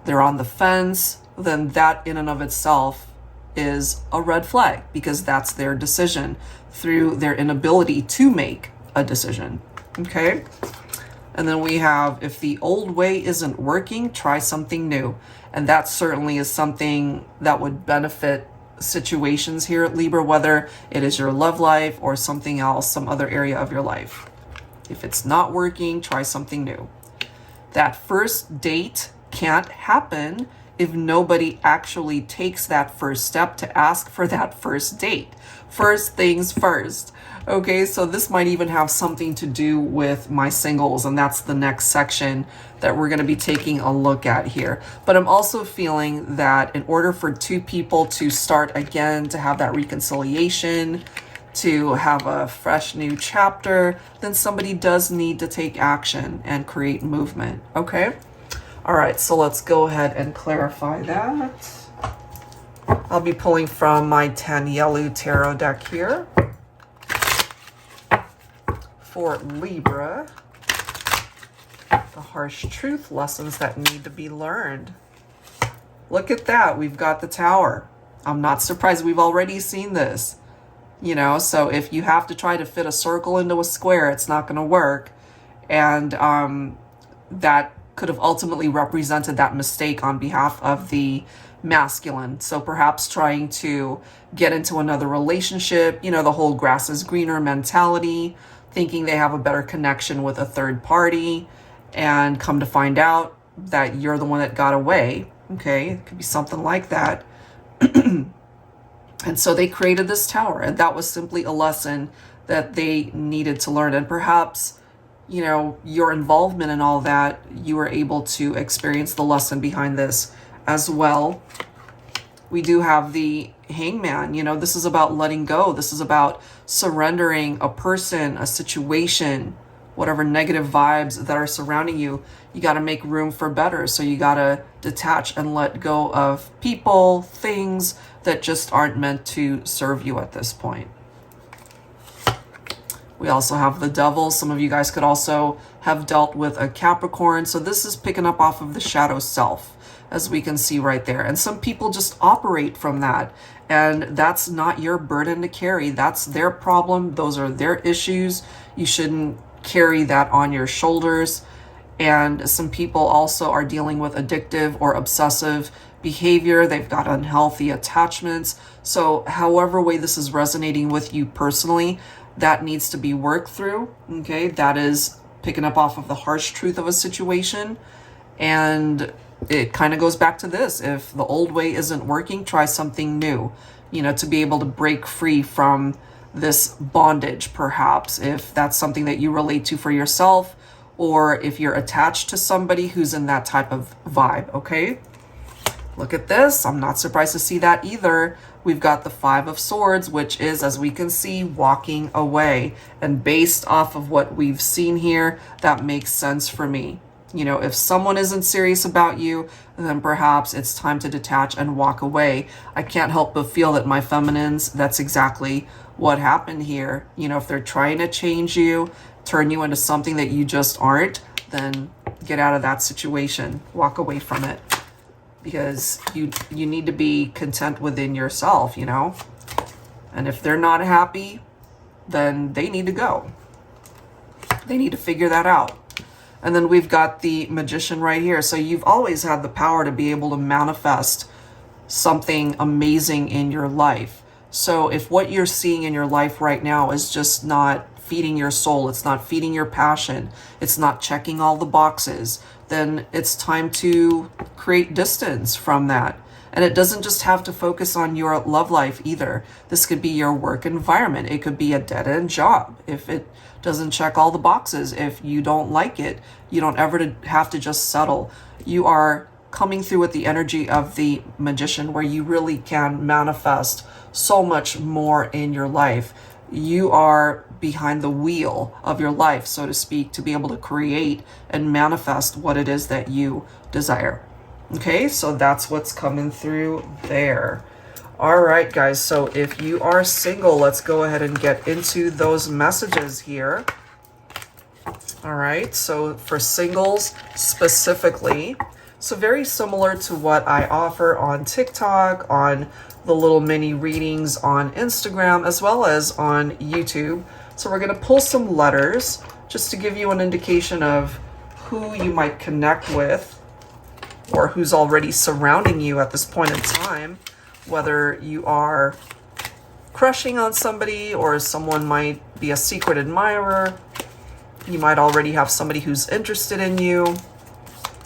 they're on the fence, then that in and of itself is a red flag, because that's their decision through their inability to make a decision. Okay? And then we have, if the old way isn't working, try something new. And that certainly is something that would benefit situations here at Libra, whether it is your love life or something else, some other area of your life. If it's not working, try something new. That first date can't happen if nobody actually takes that first step to ask for that first date. First things first. Okay, so this might even have something to do with my singles, and that's the next section that we're going to be taking a look at here. But I'm also feeling that in order for two people to start again, to have that reconciliation, to have a fresh new chapter, then somebody does need to take action and create movement. Okay? All right, so let's go ahead and clarify that. I'll be pulling from my Tanyelu Tarot deck here for Libra. The harsh truth, lessons that need to be learned. Look at that. We've got the Tower. I'm not surprised. We've already seen this. You know, so if you have to try to fit a circle into a square, it's not going to work. And that could have ultimately represented that mistake on behalf of the masculine. So perhaps trying to get into another relationship, you know, the whole grass is greener mentality, thinking they have a better connection with a third party, and come to find out that you're the one that got away. Okay, it could be something like that. And so they created this tower, and that was simply a lesson that they needed to learn. And perhaps, you know, your involvement in all that, you were able to experience the lesson behind this as well. We do have the Hangman. You know, this is about letting go. This is about surrendering a person, a situation, whatever negative vibes that are surrounding you. You got to make room for better. So you got to detach and let go of people, things that just aren't meant to serve you at this point. We also have the Devil. Some of you guys could also have dealt with a Capricorn. So this is picking up off of the shadow self, as we can see right there. And some people just operate from that. And that's not your burden to carry. That's their problem. Those are their issues. You shouldn't carry that on your shoulders. And some people also are dealing with addictive or obsessive behavior. They've got unhealthy attachments. So however way this is resonating with you personally, that needs to be worked through. Okay, that is picking up off of the harsh truth of a situation. And it kind of goes back to this. If the old way isn't working, try something new, you know, to be able to break free from this bondage, perhaps, if that's something that you relate to for yourself, or if you're attached to somebody who's in that type of vibe. Okay, look at this. I'm not surprised to see that either. We've got the Five of Swords, which is, as we can see, walking away. And based off of what we've seen here, that makes sense for me. You know, if someone isn't serious about you, then perhaps it's time to detach and walk away. I can't help but feel that, my feminines, that's exactly what happened here. You know, if they're trying to change you, turn you into something that you just aren't, then get out of that situation. Walk away from it. Because you need to be content within yourself, you know? And if they're not happy, then they need to go. They need to figure that out. And then we've got the Magician right here. So you've always had the power to be able to manifest something amazing in your life. So if what you're seeing in your life right now is just not feeding your soul, it's not feeding your passion, it's not checking all the boxes, then it's time to create distance from that. And it doesn't just have to focus on your love life either. This could be your work environment. It could be a dead-end job. If it doesn't check all the boxes, if you don't like it, you don't ever have to just settle. You are coming through with the energy of the Magician, where you really can manifest so much more in your life. You are behind the wheel of your life, so to speak, to be able to create and manifest what it is that you desire. Okay, so that's what's coming through there. All right, guys, so if you are single, let's go ahead and get into those messages here. All right, so for singles specifically, so very similar to what I offer on TikTok, on the little mini readings on Instagram, as well as on YouTube. So we're going to pull some letters just to give you an indication of who you might connect with, or who's already surrounding you at this point in time, whether you are crushing on somebody or someone might be a secret admirer. You might already have somebody who's interested in you.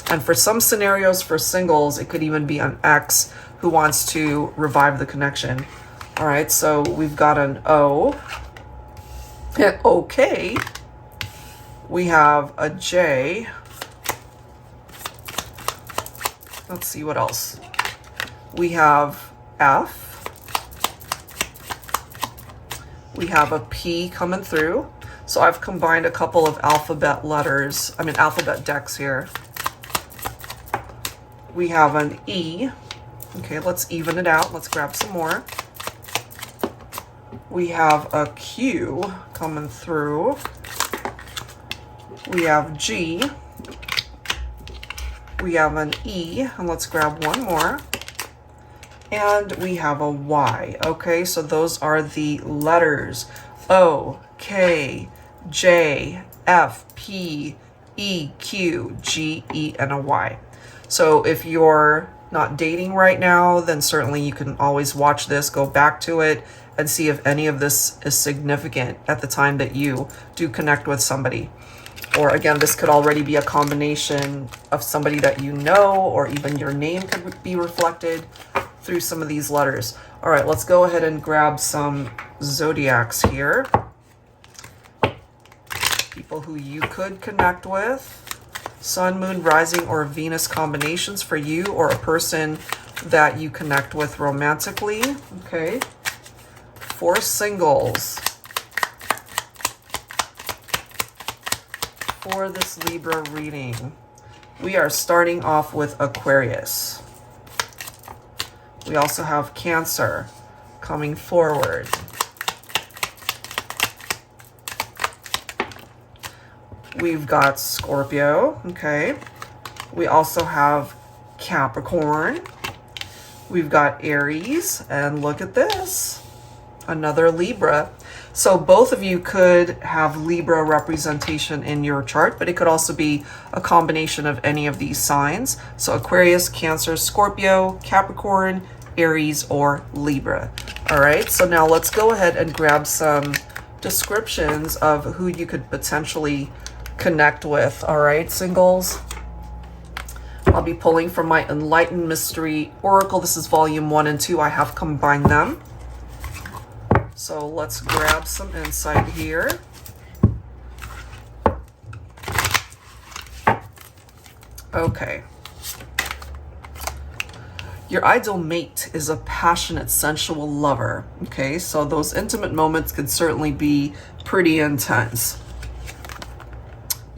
And for some scenarios for singles, it could even be an ex who wants to revive the connection. All right, so we've got an O. Okay. We have a J. Let's see what else. We have F. We have a P coming through. So I've combined a couple of alphabet decks here. We have an E. Okay, let's even it out. Let's grab some more. We have a Q coming through. We have G. We have an E, and let's grab one more. And we have a Y. Okay, so those are the letters O, K, J, F, P, E, Q, G, E, and a Y. So if you're not dating right now, then certainly you can always watch this, go back to it, and see if any of this is significant at the time that you do connect with somebody. Or again, this could already be a combination of somebody that you know, or even your name could be reflected through some of these letters. All right, let's go ahead and grab some zodiacs here. People who you could connect with. Sun, Moon, Rising, or Venus combinations for you or a person that you connect with romantically. Okay. For singles. For this Libra reading, we are starting off with Aquarius. We also have Cancer coming forward. We've got Scorpio, okay. We also have Capricorn. We've got Aries, and look at this, another Libra. So both of you could have Libra representation in your chart, but it could also be a combination of any of these signs. So Aquarius, Cancer, Scorpio, Capricorn, Aries, or Libra. All right, so now let's go ahead and grab some descriptions of who you could potentially connect with. All right, singles. I'll be pulling from my Enlightened Mystery Oracle. This is volume 1 and 2. I have combined them. So let's grab some insight here. Okay. Your ideal mate is a passionate, sensual lover. Okay, so those intimate moments could certainly be pretty intense.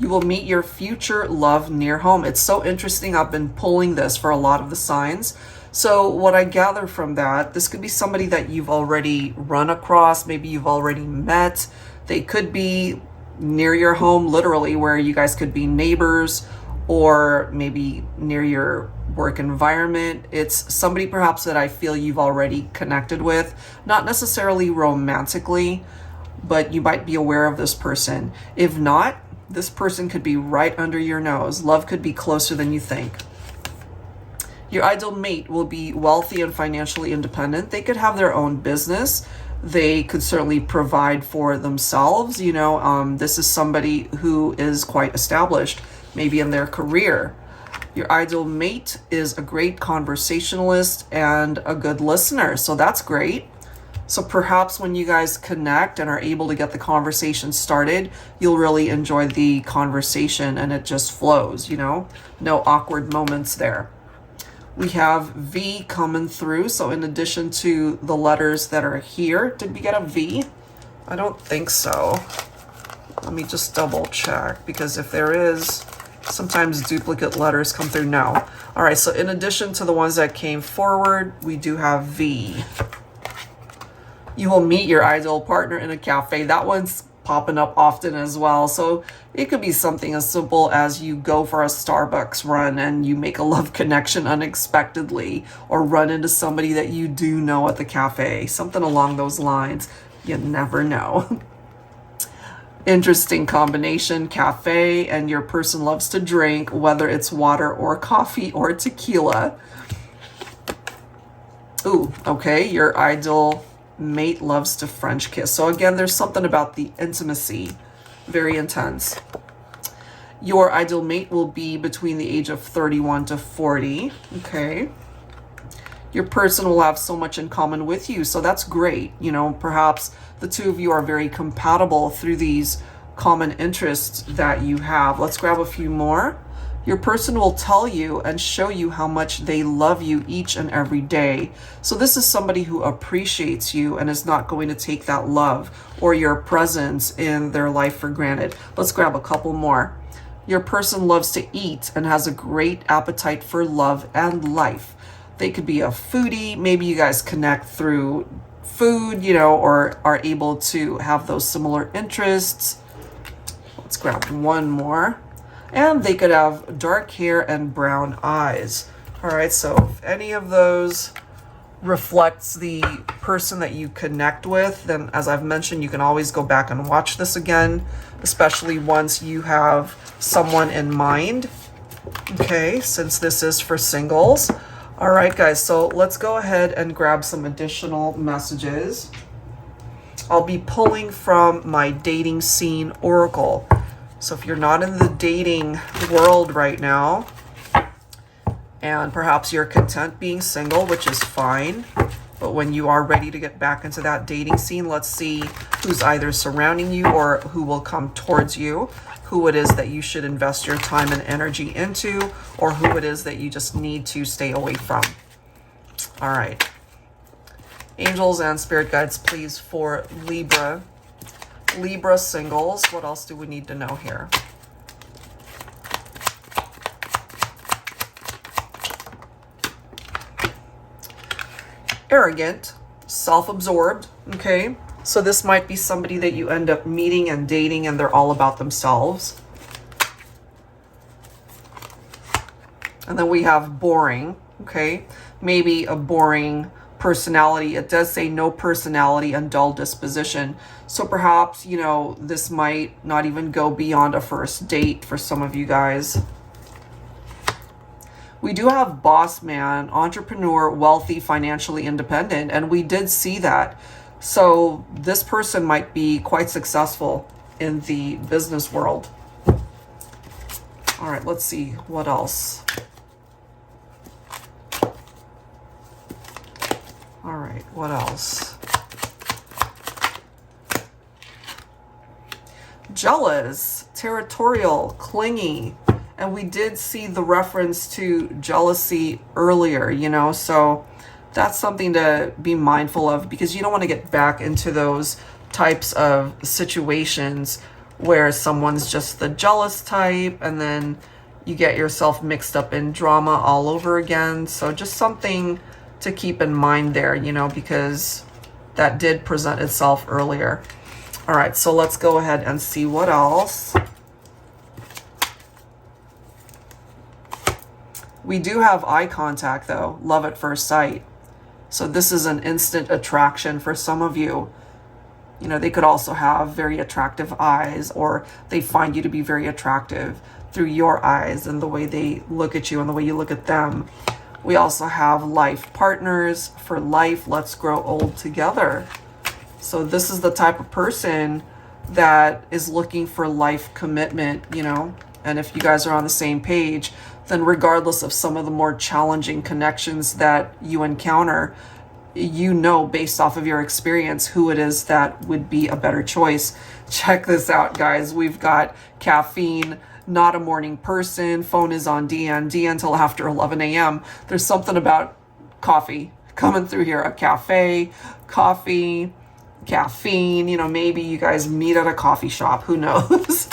You will meet your future love near home. It's so interesting. I've been pulling this for a lot of the signs. So what I gather from that, this could be somebody that you've already run across. Maybe you've already met. They could be near your home, literally, where you guys could be neighbors, or maybe near your work environment. It's somebody perhaps that I feel you've already connected with, not necessarily romantically, but you might be aware of this person. If not, this person could be right under your nose. Love could be closer than you think. Your ideal mate will be wealthy and financially independent. They could have their own business. They could certainly provide for themselves. You know, this is somebody who is quite established, maybe in their career. Your ideal mate is a great conversationalist and a good listener. So that's great. So perhaps when you guys connect and are able to get the conversation started, you'll really enjoy the conversation and it just flows, you know, no awkward moments there. We have V coming through. So in addition to the letters that are here, did we get a V? I don't think so. Let me just double check, because if there is, sometimes duplicate letters come through. No. All right. So in addition to the ones that came forward, we do have V. You will meet your ideal partner in a cafe. That one's popping up often as well. So it could be something as simple as you go for a Starbucks run and you make a love connection unexpectedly, or run into somebody that you do know at the cafe. Something along those lines. You never know. Interesting combination, cafe, and your person loves to drink, whether it's water or coffee or tequila. Ooh, okay, your ideal mate loves to French kiss. So again, there's something about the intimacy, very intense. Your ideal mate will be between the age of 31 to 40. Okay. Your person will have so much in common with you. So that's great. You know, perhaps the two of you are very compatible through these common interests that you have. Let's grab a few more. Your person will tell you and show you how much they love you each and every day. So this is somebody who appreciates you and is not going to take that love or your presence in their life for granted. Let's grab a couple more. Your person loves to eat and has a great appetite for love and life. They could be a foodie. Maybe you guys connect through food, you know, or are able to have those similar interests. Let's grab one more. And they could have dark hair and brown eyes. All right, so if any of those reflects the person that you connect with, then as I've mentioned, you can always go back and watch this again, especially once you have someone in mind. Okay, since this is for singles. All right, guys, so let's go ahead and grab some additional messages. I'll be pulling from my dating scene oracle. So if you're not in the dating world right now, and perhaps you're content being single, which is fine, but when you are ready to get back into that dating scene, let's see who's either surrounding you or who will come towards you, who it is that you should invest your time and energy into, or who it is that you just need to stay away from. All right. Angels and spirit guides, please, for Libra. Libra singles, what else do we need to know here? Arrogant, self-absorbed, okay? So this might be somebody that you end up meeting and dating and they're all about themselves. And then we have boring, okay? Maybe a boring personality. It does say no personality and dull disposition. So perhaps, you know, this might not even go beyond a first date for some of you guys. We do have boss man, entrepreneur, wealthy, financially independent, and we did see that. So this person might be quite successful in the business world. All right, let's see what else. All right, what else? Jealous, territorial, clingy. And we did see the reference to jealousy earlier, you know, so that's something to be mindful of, because you don't want to get back into those types of situations where someone's just the jealous type and then you get yourself mixed up in drama all over again. So just something to keep in mind there, you know, because that did present itself earlier. All right, so let's go ahead and see what else. We do have eye contact though, love at first sight. So this is an instant attraction for some of you. You know, they could also have very attractive eyes, or they find you to be very attractive through your eyes and the way they look at you and the way you look at them. We also have life partners for life. Let's grow old together. So this is the type of person that is looking for life commitment, you know, and if you guys are on the same page, then regardless of some of the more challenging connections that you encounter, you know, based off of your experience, who it is that would be a better choice. Check this out, guys. We've got caffeine, not a morning person, phone is on D&D until after 11 a.m. There's something about coffee coming through here. A cafe, coffee, caffeine, you know, maybe you guys meet at a coffee shop, who knows?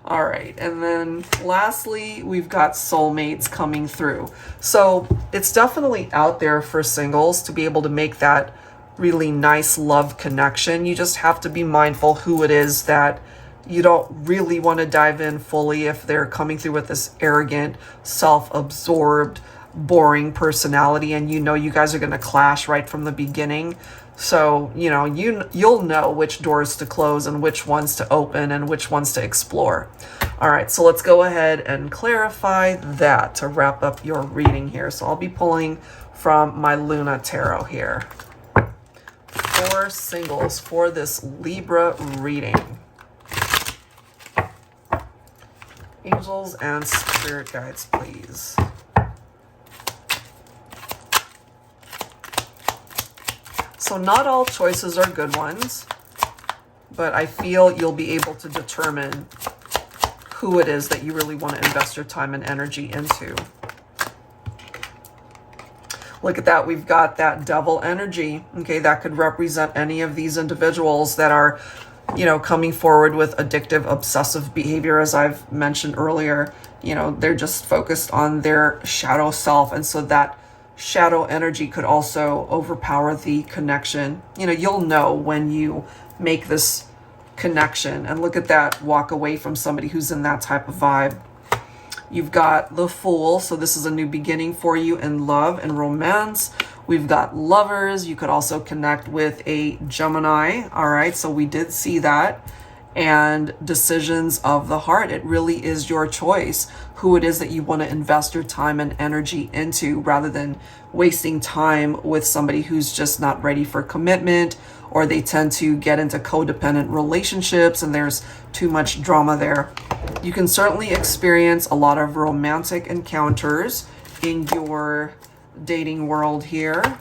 All right, and then lastly, we've got soulmates coming through. So it's definitely out there for singles to be able to make that really nice love connection. You just have to be mindful who it is that you don't really want to dive in fully if they're coming through with this arrogant, self-absorbed, boring personality, and you know you guys are going to clash right from the beginning. So, you know, you'll know which doors to close and which ones to open and which ones to explore. All right, so let's go ahead and clarify that to wrap up your reading here. So I'll be pulling from my Luna Tarot here for singles for this Libra reading. Angels and spirit guides, please. So not all choices are good ones, but I feel you'll be able to determine who it is that you really want to invest your time and energy into. Look at that. We've got that devil energy. Okay, that could represent any of these individuals that are, you know, coming forward with addictive, obsessive behavior, as I've mentioned earlier. You know, they're just focused on their shadow self. And so that shadow energy could also overpower the connection. You know, you'll know when you make this connection. And look at that, walk away from somebody who's in that type of vibe. You've got the Fool. So this is a new beginning for you in love and romance. We've got Lovers. You could also connect with a Gemini. All right, so we did see that. And Decisions of the Heart. It really is your choice who it is that you want to invest your time and energy into, rather than wasting time with somebody who's just not ready for commitment, or they tend to get into codependent relationships and there's too much drama there. You can certainly experience a lot of romantic encounters in your dating world here.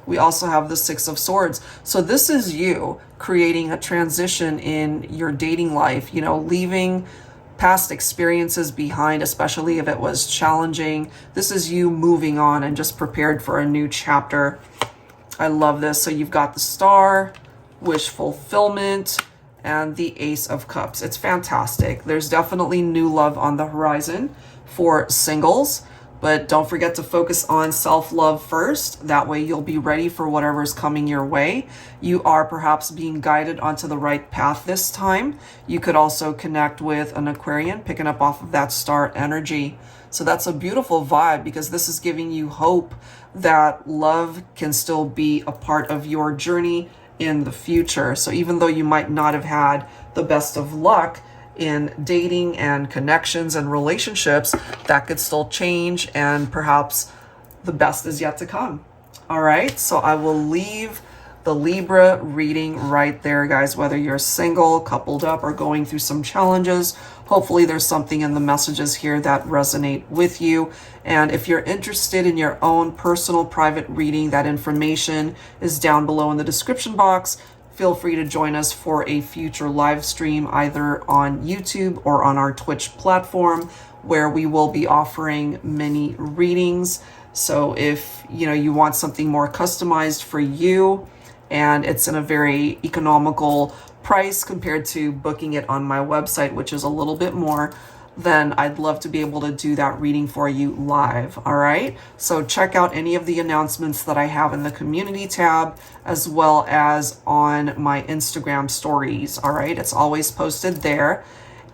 We also have the Six of Swords. So this is you creating a transition in your dating life, you know, leaving past experiences behind, especially if it was challenging. This is you moving on and just prepared for a new chapter. I love this. So you've got the Star, wish fulfillment, and the Ace of Cups. It's fantastic. There's definitely new love on the horizon for singles. But don't forget to focus on self-love first. That way you'll be ready for whatever's coming your way. You are perhaps being guided onto the right path this time. You could also connect with an Aquarian, picking up off of that star energy. So that's a beautiful vibe, because this is giving you hope that love can still be a part of your journey in the future. So even though you might not have had the best of luck in dating and connections and relationships, that could still change, and perhaps the best is yet to come. All right, so I will leave the Libra reading right there, guys. Whether you're single, coupled up, or going through some challenges, hopefully there's something in the messages here that resonate with you. And if you're interested in your own personal private reading, that information is down below in the description box. Feel free to join us for a future live stream, either on YouTube or on our Twitch platform, where we will be offering mini readings. So if you want something more customized for you, and it's in a very economical price compared to booking it on my website, which is a little bit more, then I'd love to be able to do that reading for you live. All right, so check out any of the announcements that I have in the community tab, as well as on my Instagram stories. All right, it's always posted there.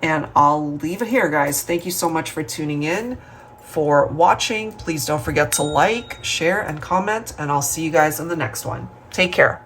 And I'll leave it here, guys. Thank you so much for tuning in, for watching. Please don't forget to like, share, and comment, and I'll see you guys in the next one. Take care.